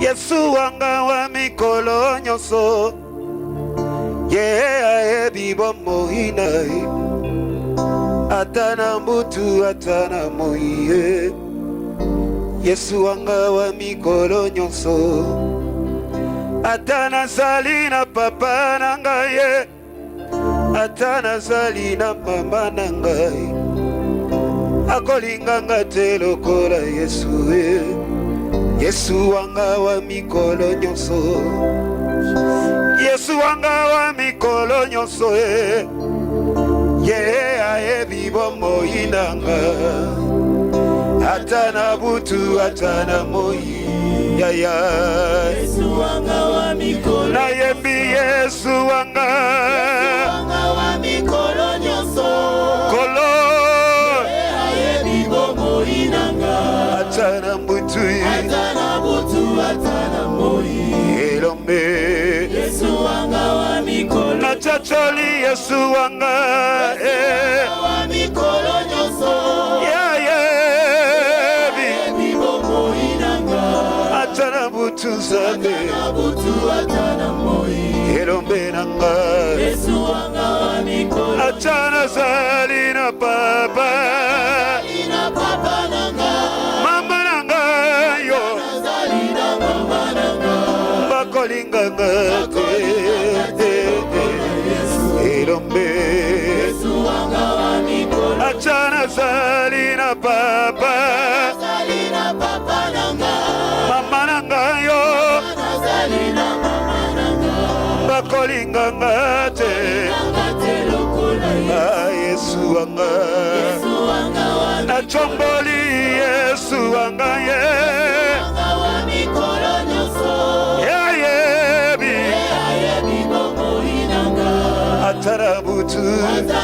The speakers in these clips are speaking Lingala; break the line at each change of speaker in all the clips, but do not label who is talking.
Yesu wanga wa mikolo nyonso ayebi bomoi na ye ata na mbutu ata na moi. Yesu wanga wa mikolo nyonso ata nazali na papa na ngai ata nazali na mama na ngai akolinganga te lokola Yesu. Yesu wanga wa mikolo nyonso, Yesu wanga wa mikolo nyonso ayebi bomoi nanga ata na butu ata na moi.
Yesu wanga wa mikolo
na yembi Yesu wanga
wa mikolo nyonso
kolo
ayebi bomoi nanga
ata na butu
ata na moi.
Elombe
Yesu wanga wa mikolo
na chacholi Yesu wanga
wa mikolo nyonso
ayebi
bomoi nanga
ata na butu zabe
ata na moi.
Elombe nanga
Yesu wanga wa mikolo
ata na zali na papa
nanga
mama nanga yo
nazali na mama nanga
bakolinganga te Elombe
Yesu wanga wa mikolo
ata na zali na papa
nanga
mama nanga yo
nazali na mama nanga
bakolinganga te Yesu wanga na chomboli Yesu wanga
wa mikolo nyonso
ayebi
bomoi nanga
ata na butu
ata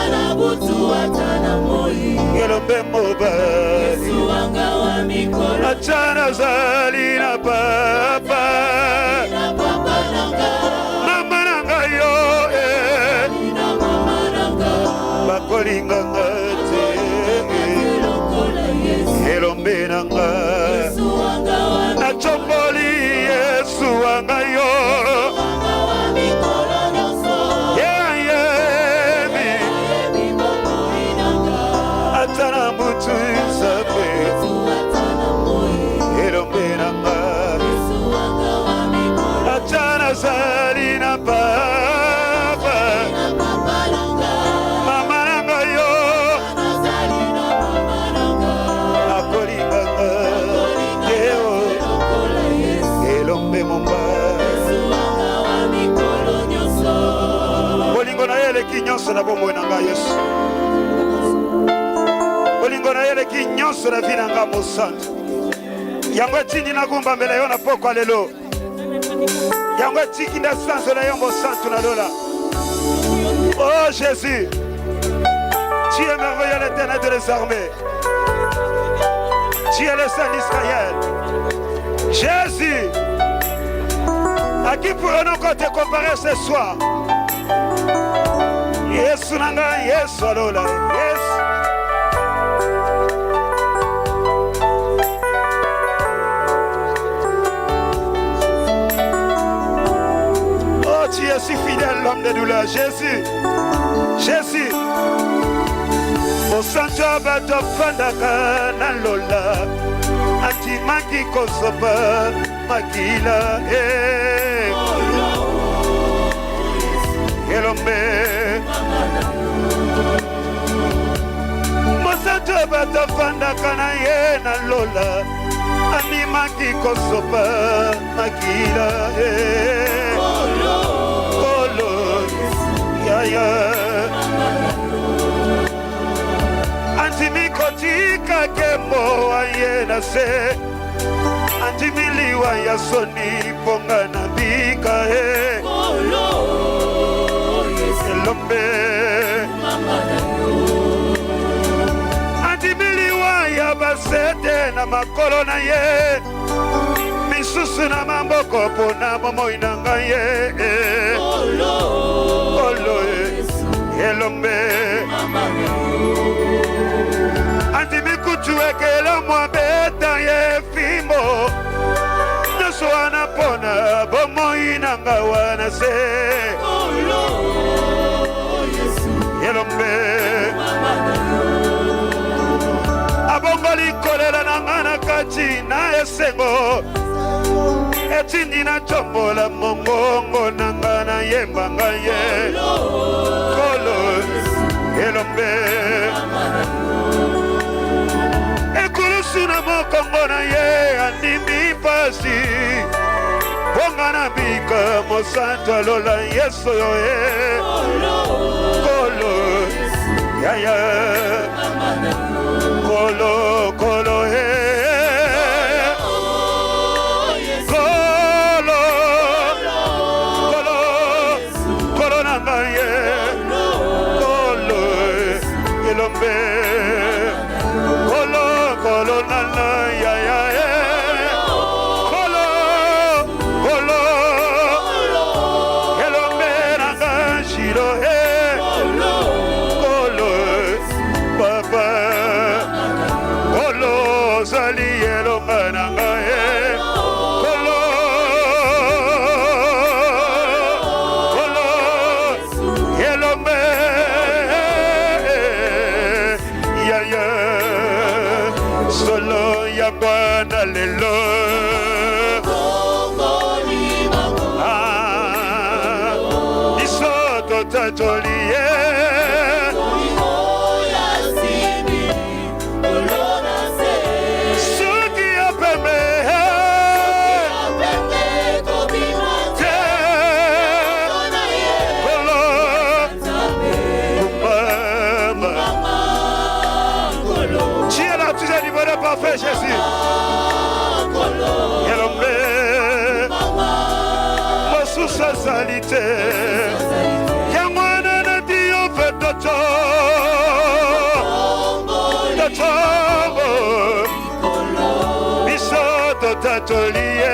na moi.
Elombe mobali
Yesu wanga wa mikolo
ata na zali na papa
nanga
mama nanga yo
na mama nanga
bakolinganga te Elombe nanga
Yesu wanga wa
na chomboli Yesu wanga yo
wa mikolo nyonso
ayebi
bomoi nanga
ata na butu zabe
ata na moi.
Elombe nanga
Yesu wanga wa mikolo
ata na zali na papa
nanga
mama nanga yo
nazali na mama nanga
akolinganga teo Elombe momba
Yesu wanga wa mikolo nyonso
bolingo na eleki nyonso na bomoi na ngai Yesu bolingo na eleki nyonso na vi na ngai mosantu yango etindi nagumba mbele yo na pokwa lelo yango etiki nda sanzo na yo mosantu na lola. Oh Jésus, tu es merveilleux l'Éternel des armées, tu es le Saint d'Israël. Jésus, à qui pourrons-nous te comparer ce soir? Yesu nanga, Yesu alola, Yesu. Oh, tu es si fidèle, l'homme de douleur, Jésus. Jésus. Mosantu abato fandaka na lola atimaki kosopa makila Elombe mosantu abato fandaka na ye na lola animaki kosopa makila Kolo yaya Antimi kembo aye na se Antimiliwa ya soni ponga na bika Elombe Antimiliwa ya basete na makolo na ye Misusu na mamboko pona momo inanga ye Kolo Elombe Antimikutu ekele mwa beta ye fimbo Neso wana pona bomoi nanga wana se Elombe abongoli kolela nanga na kati na esengo etindi na tombola mongongo nanga na yembanga ye kolo Elombe ekulusu na mokongo na ye andimi pasi bonga na bika mosantu alola yesu yo ye kolo yaya kolo kolo he kolo kolo kolo nanga ye kolo Elombe kolo kolo nana yaya kolo kolo Elombe nanga shiro he kolo papa kolo zali Elombe nanga he kolo kolo Elombe yaya solo ya bana lelo isoto tatolie suki ya pembe kolo kumama chia la tu as niveau de parfait Jésus Elombe mosusa salite yamwana na dio petoto totongo biso tatolie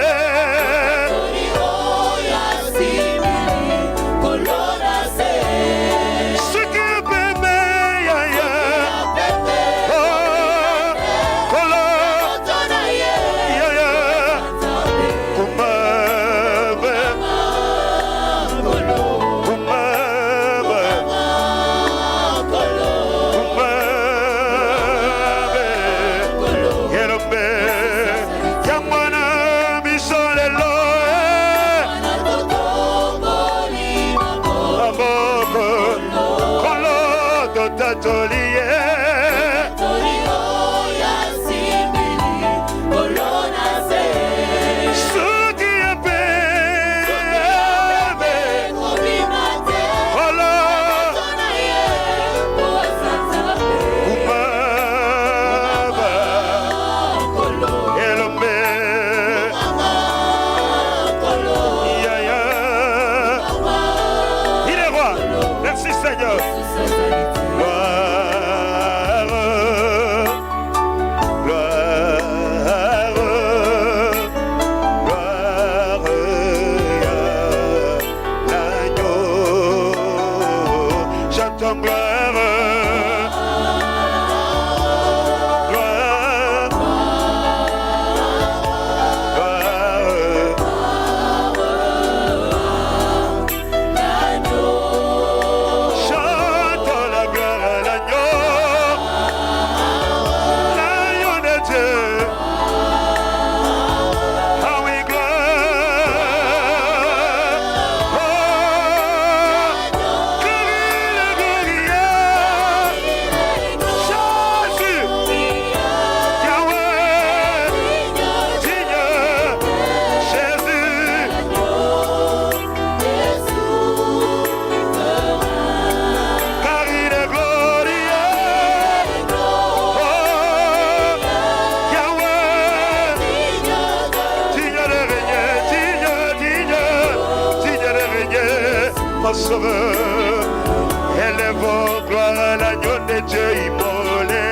Sauveur, élève gloire à l'agneau de Dieu immolé.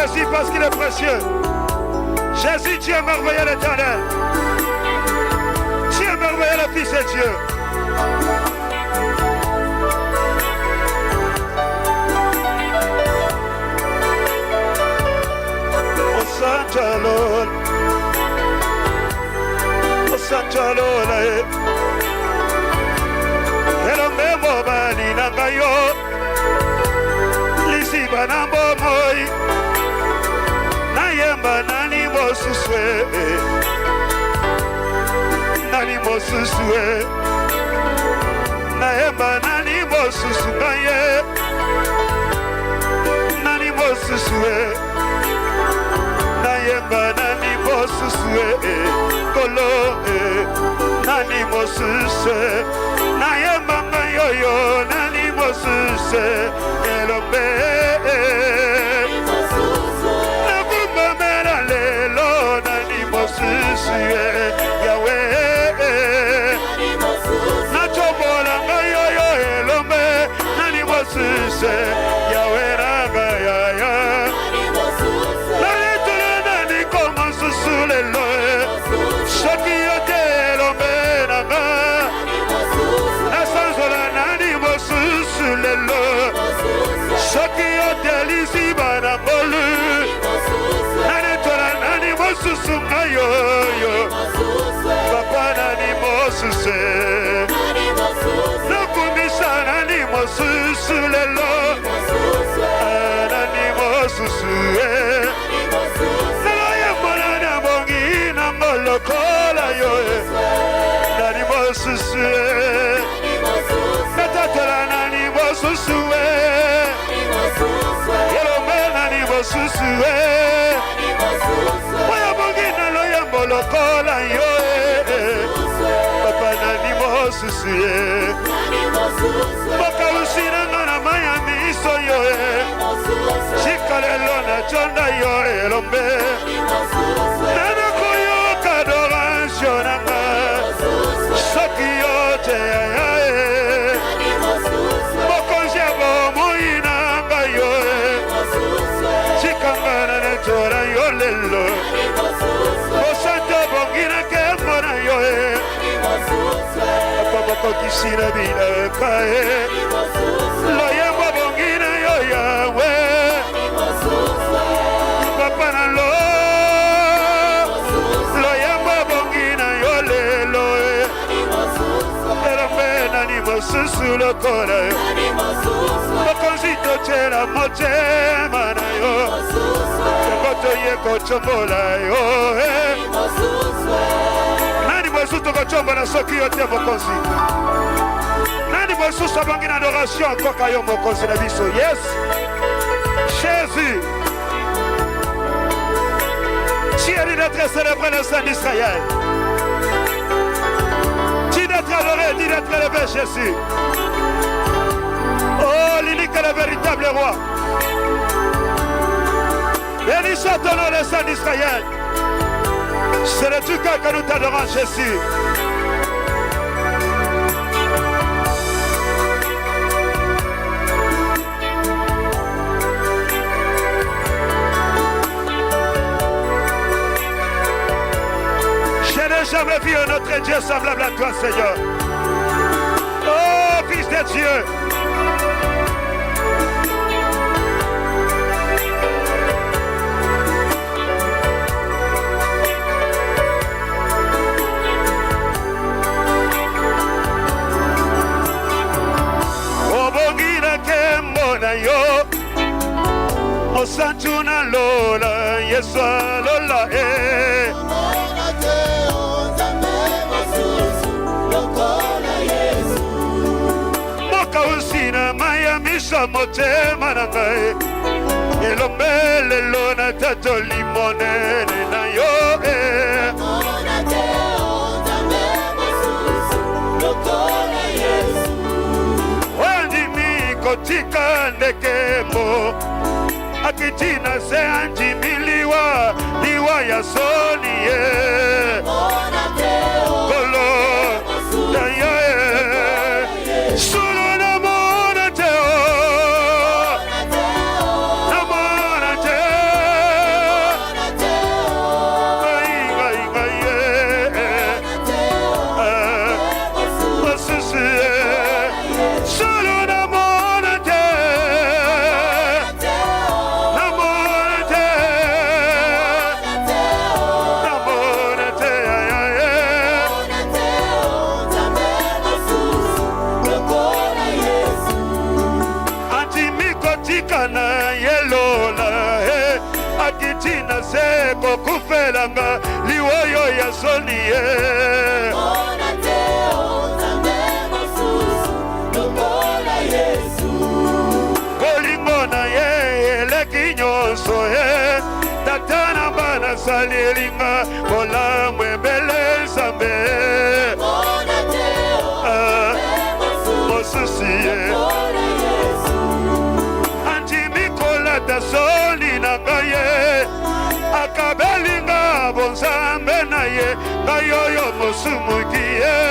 Jésus, parce qu'il est précieux. Jésus, tu es merveilleux l'Éternel. Tu es merveilleux le Fils de Dieu. Osantalol, Osantalol, Elombe mobali nangayo, lisiba nambo moi, nayemba nani mosuswe, nani mosuswe, nayemba nani mosusukaye, nani mosuswe. Nayemba nani mosuswe kolo nani mosuswe nayemba ngayoyo nani mosuswe elombe nakumba mera lelo nani mosuswe yawe nachobola ngayoyo elombe nani mosuswe yawe raga yaya Papa nani mosuse Nakumisha nani mosusu lelo Nani mosusu Naloye mwana na bongi na molokola yo Nani mosusu Natatola nani mosusu Yelome nani mosusu Lokola yo Papa nani mosusu Boka usina ngana maya miso yo Shikalelo na chonda yo elombe Nana koyo kadorancio nanga Soki yo te ayae Bokonje bomo inanga yo Shikangana na chora yo lelo Kisina bina kae Loya wabongina yo yawe Papa na lo Loya wabongina yo lelo Erame nani mosusu lokora Mokonzito chera moche mana yo Koto ye kochombola yo Nani mosusu kochombola soki yo te mokonzi Nani mosusu abangi na adoration koka yo mokonzi na biso. Yes, Jésus, tu es d'être célébré le Saint d'Israël. Tu d'être adoré, tu d'être élevé, Jésus. Oh, l'unique et le véritable roi. Bénissons ton nom, le Saint d'Israël. C'est le tout cœur que nous t'adorons, Jésus. Je n'ai jamais vu un autre Dieu semblable à toi, Seigneur. Oh, Fils de Dieu. Yo Osantuna lola Yeswa lola Moka usina maya misha mote manangai Elomele lona tato limone na yo Kotika ndekemo Akitina se anjimiliwa Liwa ya sonie Kolo Sulu na mona teo Na mona teo bokufelanga liwoyo ya soni ye.
Ona te onzambe mosusu lokola Yesu.
Bolingo na ye eleki nyonso ye. Tata na bana salilinga bolamu ebele Nzambe.
Ona te onzambe
mosusu ye.
lokola Yesu.
Antimikolata soni na ngaye akabelinga bonzambe na ye ngayoyo mosumuki ye.